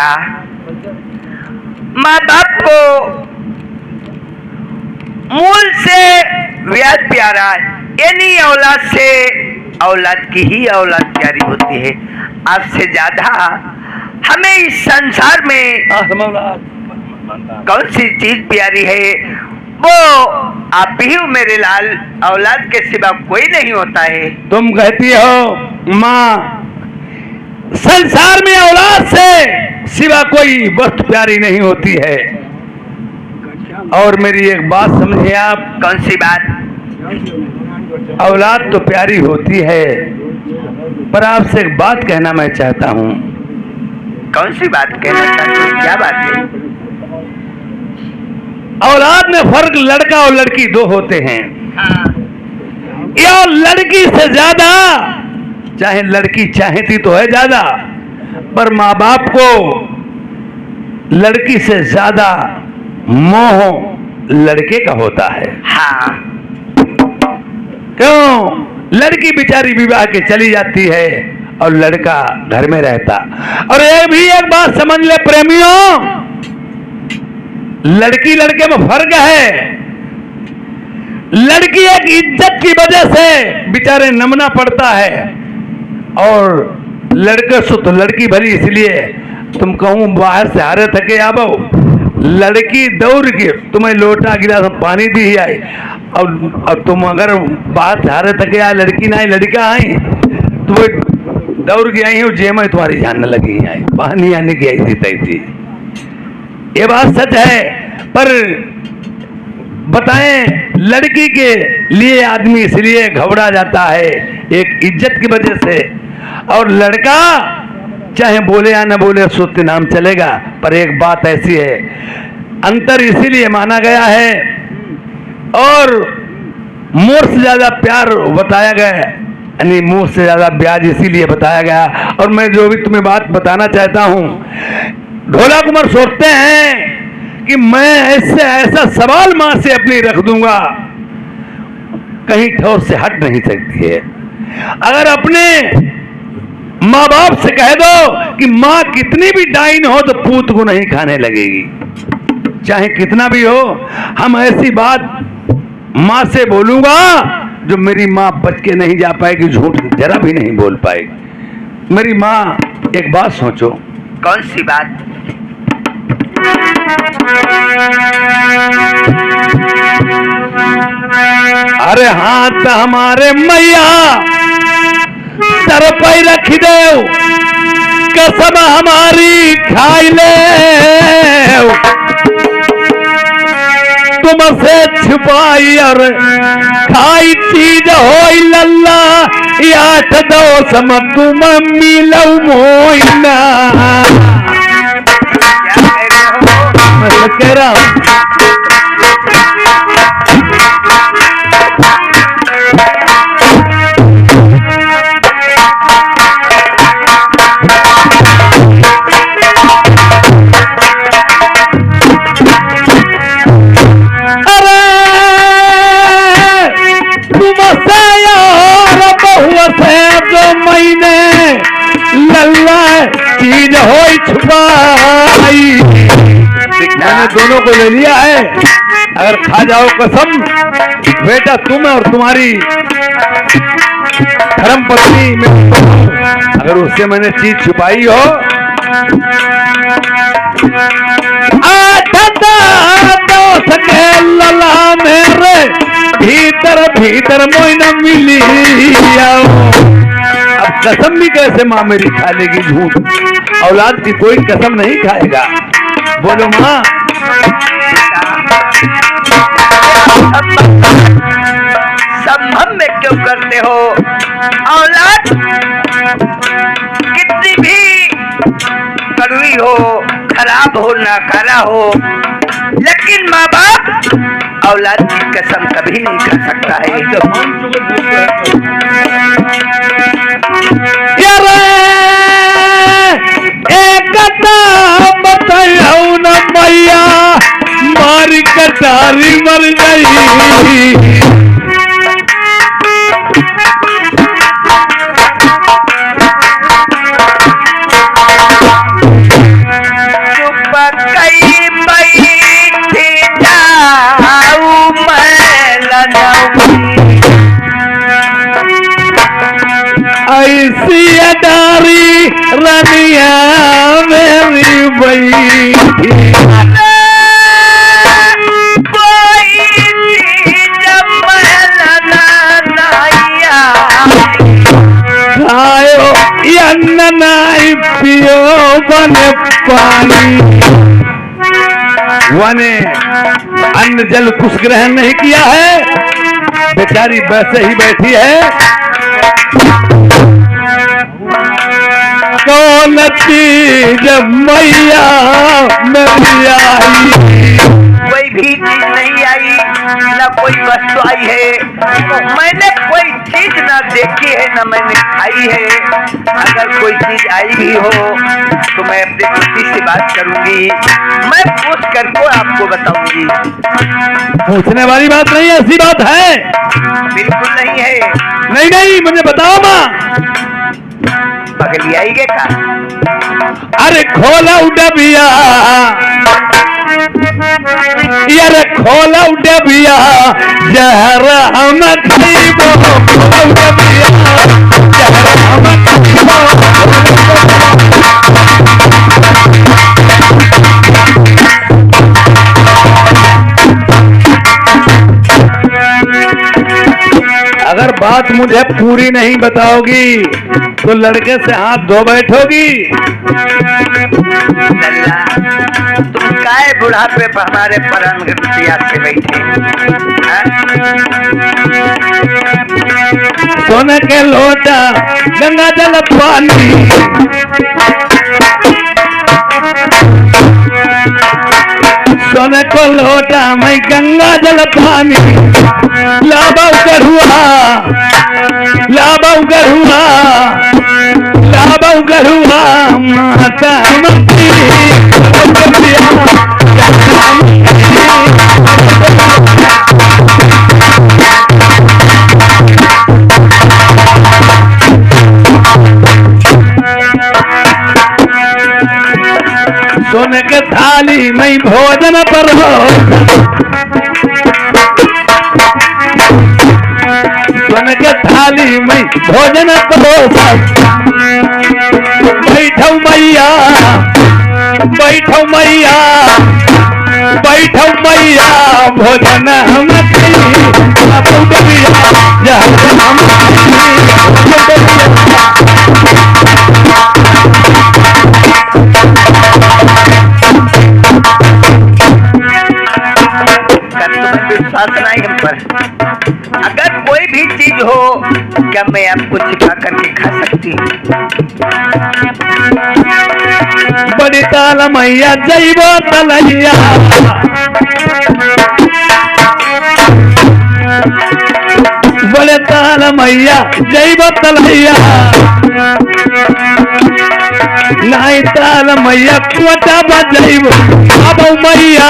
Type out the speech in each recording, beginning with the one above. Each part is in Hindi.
बेटा, माँ बाप को मूल से ब्याज प्यारा है, यानी औलाद से औलाद की ही औलाद प्यारी होती है। आपसे ज्यादा हमें इस संसार में कौन सी चीज प्यारी है, वो आप ही हो मेरे लाल। औलाद के सिवा कोई नहीं होता है। तुम कहती हो माँ संसार में औलाद से सिवा कोई वस्तु प्यारी नहीं होती है, और मेरी एक बात समझिए आप। कौन सी बात? औलाद तो प्यारी होती है, पर आपसे एक बात कहना मैं चाहता हूँ। कौन सी बात कहना चाहते हो? क्या बात है? औलाद में फर्क लड़का और लड़की दो होते हैं। हाँ। या लड़की से ज्यादा, चाहे लड़की चाहती तो है ज्यादा, पर माँ बाप को लड़की से ज्यादा मोह लड़के का होता है। हाँ। क्यों? लड़की बेचारी विवाह के चली जाती है और लड़का घर में रहता। और ये भी एक बात समझ ले प्रेमियों, लड़की लड़के में फर्क है। लड़की एक इज्जत की वजह से बेचारे नमना पड़ता है, और लड़के से तो लड़की भली इसलिए तुम कहूं बाहर से हारे थके आबो, लड़की दौड़ के तुम्हें लोटा गिलास में पानी दी ही आई, और तुम अगर बाहर से हारे थके आए, लड़की ना आई लड़का आई तो वो दौड़ के आई हो जेब में तुम्हारी जान लगी आई, पानी आने की ऐसी तैसी। ये बात सच है। पर बताएं, लड़की के लिए आदमी इसलिए घबरा जाता है एक इज्जत की वजह से, और लड़का चाहे बोले या न बोले सुस्त नाम चलेगा। पर एक बात ऐसी है, अंतर इसीलिए माना गया है और मोर से ज्यादा प्यार बताया गया है, यानी मुंह से ज्यादा ब्याज इसीलिए बताया गया। और मैं जो भी तुम्हें बात बताना चाहता हूं, ढोला कुमार सोचते हैं कि मैं ऐसे ऐसा सवाल मां से अपनी रख दूंगा, कहीं ठोर से हट नहीं सकती है। अगर अपने माँ बाप से कह दो कि माँ कितनी भी डाइन हो तो पूत को नहीं खाने लगेगी, चाहे कितना भी हो। हम ऐसी बात माँ से बोलूंगा जो मेरी माँ बच के नहीं जा पाएगी, झूठ जरा भी नहीं बोल पाएगी। मेरी माँ, एक बात सोचो। कौन सी बात? अरे हाथ हमारे मैया सर पे रख दे, कसम हमारी खाई ले, तुमसे छुपाई और खाई चीज हो लल्ला, याठ दो सम तुम मिलो मोइना। मैं कह रहा हूं चीज हो छुपाई। मैंने दोनों को ले लिया है, अगर खा जाओ कसम, बेटा तुम और तुम्हारी धर्म पत्नी में, अगर उससे मैंने चीज छुपाई हो, सके लला मेरे भीतर भीतर मोइना मिली। अब कसम भी कैसे माँ मेरी खा लेगी झूठ, औलाद की कोई कसम नहीं खाएगा। बोलो माँ। संभव में क्यों करते हो? औलाद कितनी भी कड़वी हो, खराब हो, नाकारा हो, लेकिन माँ बाप औलाद की कसम कभी नहीं खा सकता है। एक बताओ न मैया, मारी कटारी मर गई। ऐसी अडारी रानिया मेरी बैठी कोई चीज महलना नाइया खायो अन्न नाई पियो बने पानी। वने अन्न जल कुछ ग्रहण नहीं किया है, बेचारी वैसे ही बैठी है। कौन चीज मैया मेरी आई, कोई भी चीज नहीं आई, न कोई वस्तु आई है। मैंने कोई चीज न देखी है, न मैंने खाई है। अगर कोई चीज आई भी हो तो मैं अपने बुद्धि से बात करूंगी, मैं पूछ करके आपको बताऊंगी। पूछने वाली बात नहीं है, ऐसी बात है बिल्कुल नहीं है। नहीं नहीं, मुझे बताओ माँ। पगली आई गे का? अरे खोला डबिया, यार खोला डबिया जहर हम खइबो, खोला डबिया जहर हम खइबो। अगर बात मुझे पूरी नहीं बताओगी तो लड़के से हाथ धो बैठोगी। लल्ला, तुम काय बुढ़ापे पर हमारे परम गतिया से बैठे? सोने के लोटा गंगा जल पानी, सोने को लोटा मैं गंगा जल पानी। लाबव गरुआ, लाबव गरुआ, लाबव गरुआ माता मती। सोने के थाली में भोजन पर हो, सोने के थाली में भोजन परोसा। बैठो मैया, बैठो मैया, बैठो मैया भोजन हम विश्वास नहीं हम पर। अगर कोई भी चीज हो क्या मैं आपको छिपा करके खा सकती हूँ? बड़ी ताल मैया जैबो तलैया, बड़े ताल मैया जैबो तलैया। नहीं ताल मैया कुटा बजैबो। आबो मैया,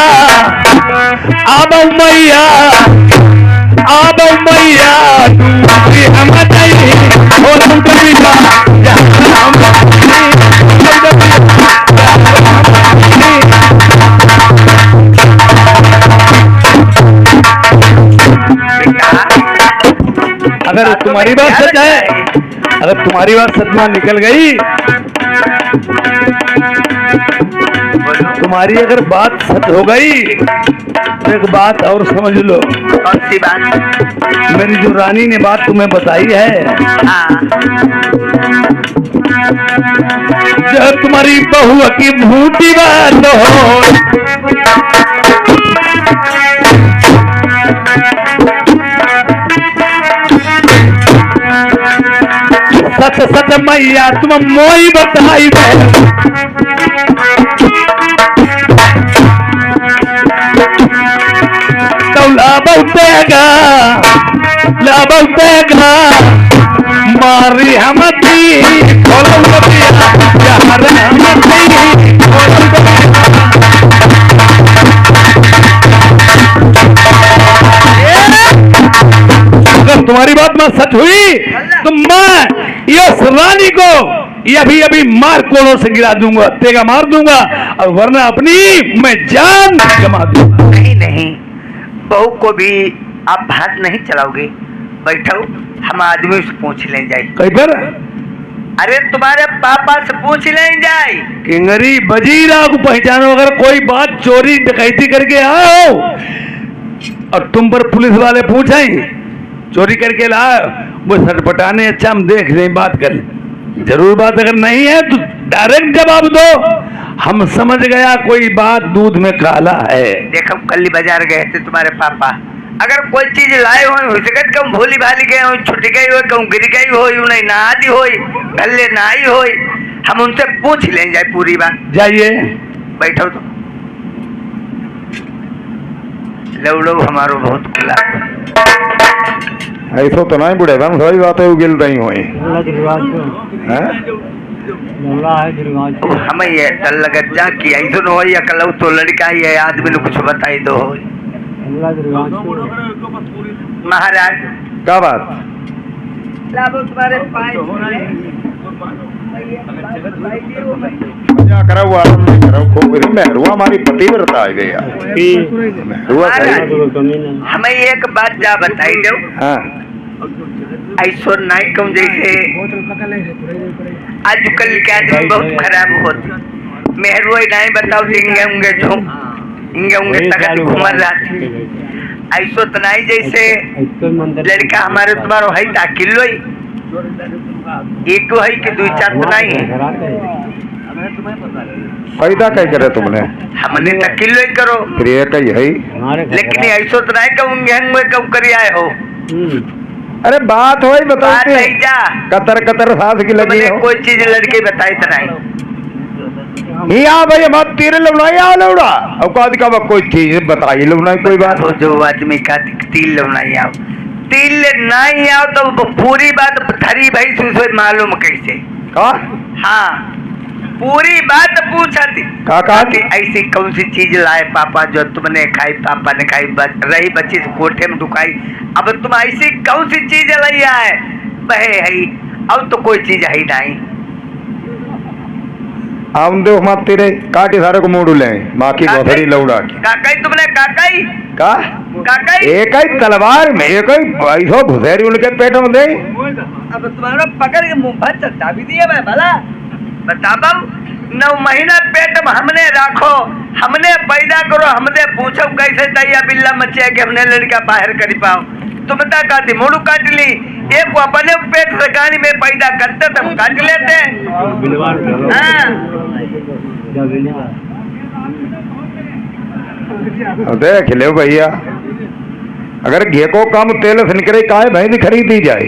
आबो मैया, आबो मैया डूबी हम जाई हो लुटबीला हम अगर तुम्हारी बात सच है, अगर तुम्हारी बात सच में निकल गई, तुम्हारी अगर बात सच हो गई तो एक बात और समझ लो। कौन सी बात? मेरी जो रानी ने बात तुम्हें बताई है, हाँ। जो तुम्हारी बहू की भूती बात हो, सच सच मैया तुम मोई बताई तो लाबौतेगा, लाबौतेगा मारी हमती खोलौ बतिया यार हमती खोलौ बतिया। अगर तुम्हारी बात में सच हुई तो मैं इस रानी को ये अभी मार कोड़ों से गिरा दूंगा, तेगा मार दूंगा, और वरना अपनी मैं जान गमा दूंगा। नहीं नहीं, बहू को भी आप हाथ नहीं चलाओगे। बैठो, हम आदमी से पूछ ले जाए। कहीं पर अरे तुम्हारे पापा से पूछ लें जाए। किंगरी बजीरा को पहचानो, अगर कोई बात चोरी डकैती करके आओ और तुम पर पुलिस वाले पूछें चोरी करके लाओ, वो सटपटाने अच्छा हम देख लें, बात कर लें। जरूर बात अगर नहीं है तो डायरेक्ट जवाब दो, हम समझ गया कोई बात दूध में काला है। देखो कल बाजार गए थे तुम्हारे पापा, अगर कोई चीज लाए हो सकत कहूँ भोली भाली गए हो, छुट गई हो, कहूँ गिर गई हो, नहीं नहादी हो, गले नहाई हो, हम उनसे पूछ लें जाए पूरी बात। जाइए बैठो तो लौड़ो हमारो बहुत खुला। ऐसा तो नहीं बुढ़े हम सही बात है उगिल रही हुई हमें ये डर लगत जा कि ऐसा न हो या कल तो लड़का ही है, आदमी ने कुछ बताई दो हो। महाराज क्या बात लाभो तुम्हारे पाए मजा करा हुआ आराम नहीं करा खूब मेहरुआ हमारी पतिव्रता आ गई मेहरुआ सही। हमें एक बात जा बताई दो। हाँ ऐसो नहीं कहूँ जैसे आजकल के आदमी बहुत खराब होती, मेहरुआ नहीं बताओ इंगे उंगे जो इंगे उंगे तक घूमर जाती। ऐसो तो नहीं जैसे लड़का हमारे तुम्हारो है ता किलो ही एक है कि दो चार तो नहीं है। फायदा क्या करे तुमने हमने तो किलो ही करो फिर ये कही है लेकिन ऐसो तो नहीं कहूँगे हम कब करी आए हो। अरे बात हो बात बताते नहीं जा कतर कतर सांस की लगी तुमने हो कोई चीज लड़के बताई तो नहीं। यहाँ भाई मत तीर लौड़ा या लौड़ा औकात का कोई चीज बताई लौड़ा कोई बात तो जो आदमी का तिल नहीं आओ तिल नहीं आओ तो पूरी बात धरी भाई से मालूम कैसे का हाँ पूरी बात पूछा थी का कि ऐसी कौन सी चीज लाए पापा जो तुमने खाई पापा ने खाई रही बच्ची कोठे में ढुकाई, अब तुम ऐसी कौन सी चीज लाई आए बहे है अब तो कोई चीज है नहीं। आम दो मत तेरे काटे सारे को मोड़ ले माँ की गोथरी लौड़ा की काकाई तुमने काकाई का काकाई एक ही तलवार में एक ही ऐसो घुसेरी उनके पेट में दे। अब तुम्हारा पकड़ के मुंह भर चट्टा भी दिया मैं भला बताओ 9 महीना पेट में हमने राखो हमने पैदा करो हमने पूछो कैसे दैया बिल्ला मचे के हमने लड़का बाहर कर पाओ तुम ता काटी मोड़ू काट ली एक को अपने पेट से गाड़ी में पैदा करते तुम काट लेते। देख ले भैया अगर घे को कम तेल से निकले काहे भैंस खरीदी जाए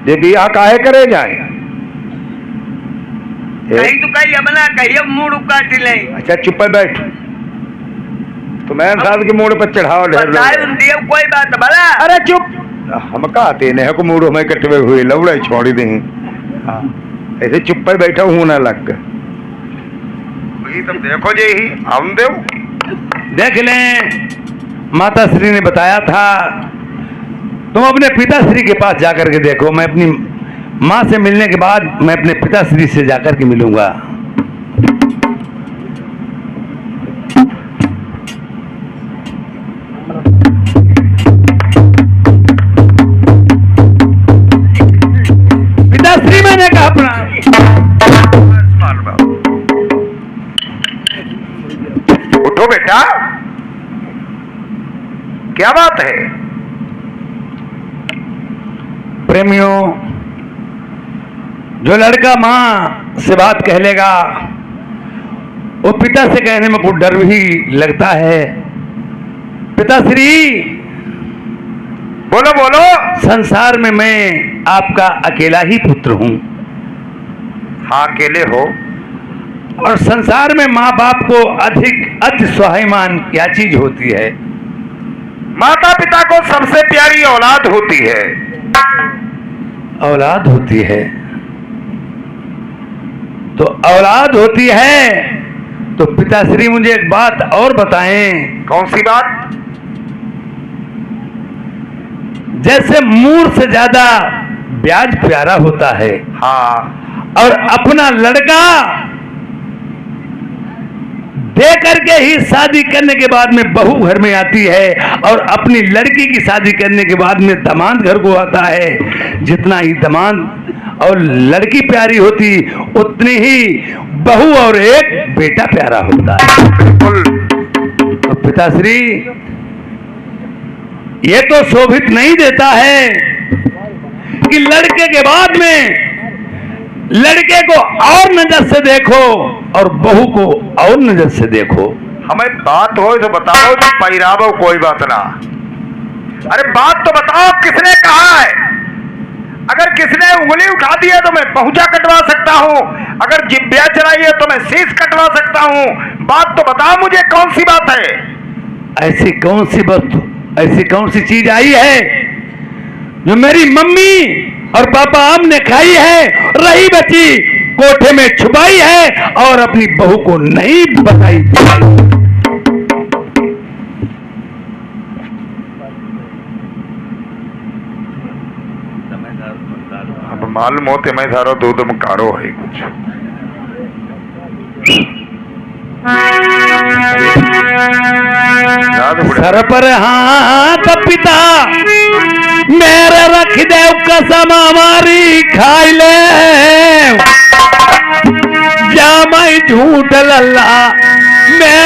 ये बिया काहे करे जाए कहीं तो कहीं अपना कहीं अब मूड काट ले। अच्छा चुप पे बैठ तो मैं साल के मूड पर चढ़ाओ ढेर कोई बात भला अरे चुप हम कहते ने को मूड हमें कटवे हुए लौड़ा छोड़ी दी ऐसे चुप पे बैठा हूं ना लग तुम देखो जी ही हम देव देख लें माता श्री ने बताया था तुम अपने पिताश्री के पास जाकर के देखो, मैं अपनी माँ से मिलने के बाद मैं अपने पिताश्री से जाकर के मिलूंगा। पिताश्री मैंने कहा अपना उठो बेटा क्या बात है। प्रेमियों जो लड़का माँ से बात कह लेगा वो पिता से कहने में कुछ डर भी लगता है। पिताश्री बोलो बोलो संसार में मैं आपका अकेला ही पुत्र हूँ। हाँ अकेले हो और संसार में माँ बाप को अधिक अति स्वाभिमान क्या चीज होती है। माता पिता को सबसे प्यारी औलाद होती है। औलाद होती है तो औलाद होती है तो पिताश्री मुझे एक बात और बताएं। कौन सी बात। जैसे मूर से ज्यादा ब्याज प्यारा होता है हाँ और अपना लड़का दे करके ही शादी करने के बाद में बहू घर में आती है और अपनी लड़की की शादी करने के बाद में दामाद घर को आता है। जितना ही दामाद और लड़की प्यारी होती उतनी ही बहू और एक बेटा प्यारा होता है। बिल्कुल। तो पिताश्री ये तो शोभित नहीं देता है कि लड़के के बाद में लड़के को और नजर से देखो और बहू को और नजर से देखो। हमें बात हो तो बताओ, तो पहिरावो कोई बात ना। अरे बात तो बताओ, किसने कहा है? अगर किसने उंगली उठा दी है तो मैं पहुंचा कटवा सकता हूं, अगर जिब्या चलाई है तो मैं शीश कटवा सकता हूं। बात तो बताओ मुझे, कौन सी बात है? ऐसी कौन सी वस्तु, ऐसी कौन सी चीज आई है जो मेरी मम्मी और पापा हमने खाई है, रही बची कोठे में छुपाई है और अपनी बहू को नहीं बताई? अब मालूम होते मैं सारा दूध में कारो है कुछ। सर पर हाथ पिता मेरे रख दे कसम हमारी खाई ले, जा मैं झूठ लल्ला मेरे